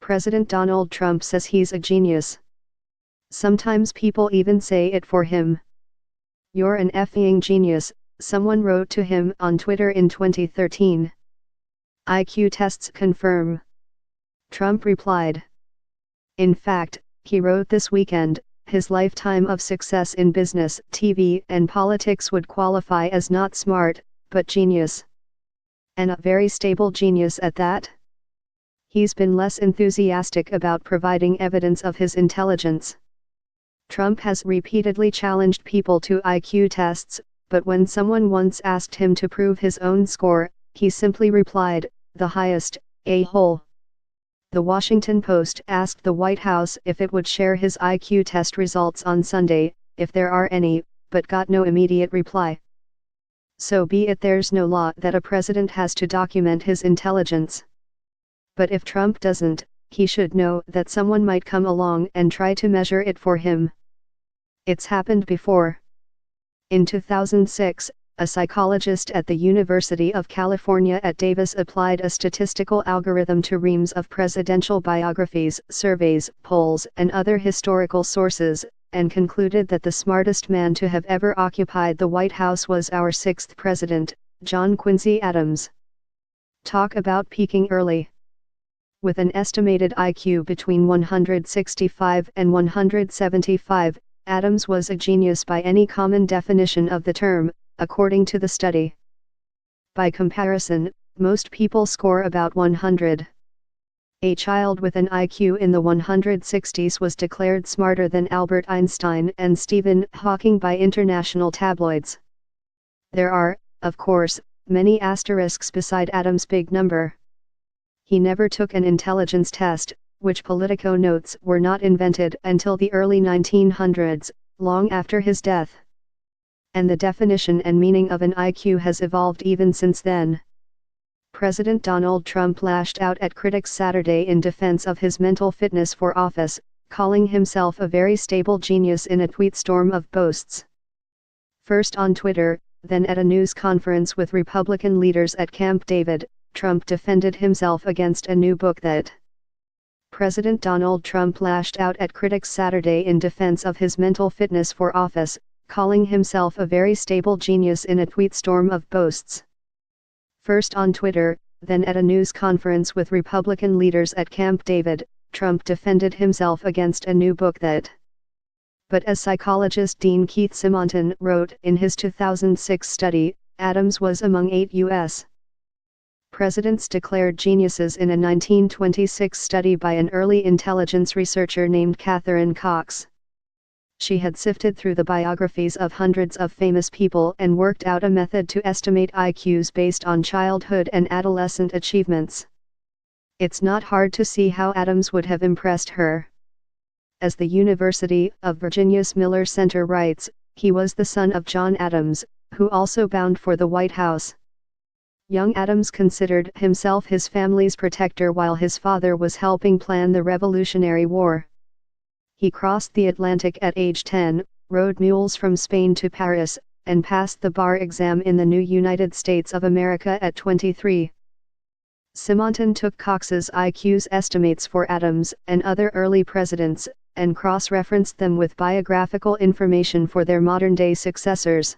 President Donald Trump says he's a genius. Sometimes people even say it for him. "You're an effing genius," someone wrote to him on Twitter in 2013. "IQ tests confirm," Trump replied. In fact, he wrote this weekend, his lifetime of success in business, TV, and politics would qualify as not smart, but genius. And a very stable genius at that. He's been less enthusiastic about providing evidence of his intelligence. Trump has repeatedly challenged people to IQ tests, but when someone once asked him to prove his own score, he simply replied, "The highest, a-hole." The Washington Post asked the White House if it would share his IQ test results on Sunday, if there are any, but got no immediate reply. So be it, there's no law that a president has to document his intelligence. But if Trump doesn't, he should know that someone might come along and try to measure it for him. It's happened before. In 2006, a psychologist at the University of California at Davis applied a statistical algorithm to reams of presidential biographies, surveys, polls, and other historical sources, and concluded that the smartest man to have ever occupied the White House was our sixth president, John Quincy Adams. Talk about peaking early. With an estimated IQ between 165 and 175, Adams was a genius by any common definition of the term, according to the study. By comparison, most people score about 100. A child with an IQ in the 160s was declared smarter than Albert Einstein and Stephen Hawking by international tabloids. There are, of course, many asterisks beside Adams' big number. He never took an intelligence test, which Politico notes were not invented until the early 1900s, long after his death. And the definition and meaning of an IQ has evolved even since then. President Donald Trump lashed out at critics Saturday in defense of his mental fitness for office, calling himself a very stable genius in a tweet storm of boasts. First on Twitter, then at a news conference with Republican leaders at Camp David, Trump defended himself against a new book that President Donald Trump lashed out at critics Saturday in defense of his mental fitness for office, calling himself a very stable genius in a tweet storm of boasts. First on Twitter, then at a news conference with Republican leaders at Camp David, Trump defended himself against a new book that. But as psychologist Dean Keith Simonton wrote in his 2006 study, Adams was among 8 U.S. presidents declared geniuses in a 1926 study by an early intelligence researcher named Catherine Cox. She had sifted through the biographies of hundreds of famous people and worked out a method to estimate IQs based on childhood and adolescent achievements. It's not hard to see how Adams would have impressed her. As the University of Virginia's Miller Center writes, he was the son of John Adams, who also bound for the White House. Young Adams considered himself his family's protector while his father was helping plan the Revolutionary War. He crossed the Atlantic at age 10, rode mules from Spain to Paris, and passed the bar exam in the new United States of America at 23. Simonton took Cox's IQ's estimates for Adams and other early presidents, and cross-referenced them with biographical information for their modern-day successors.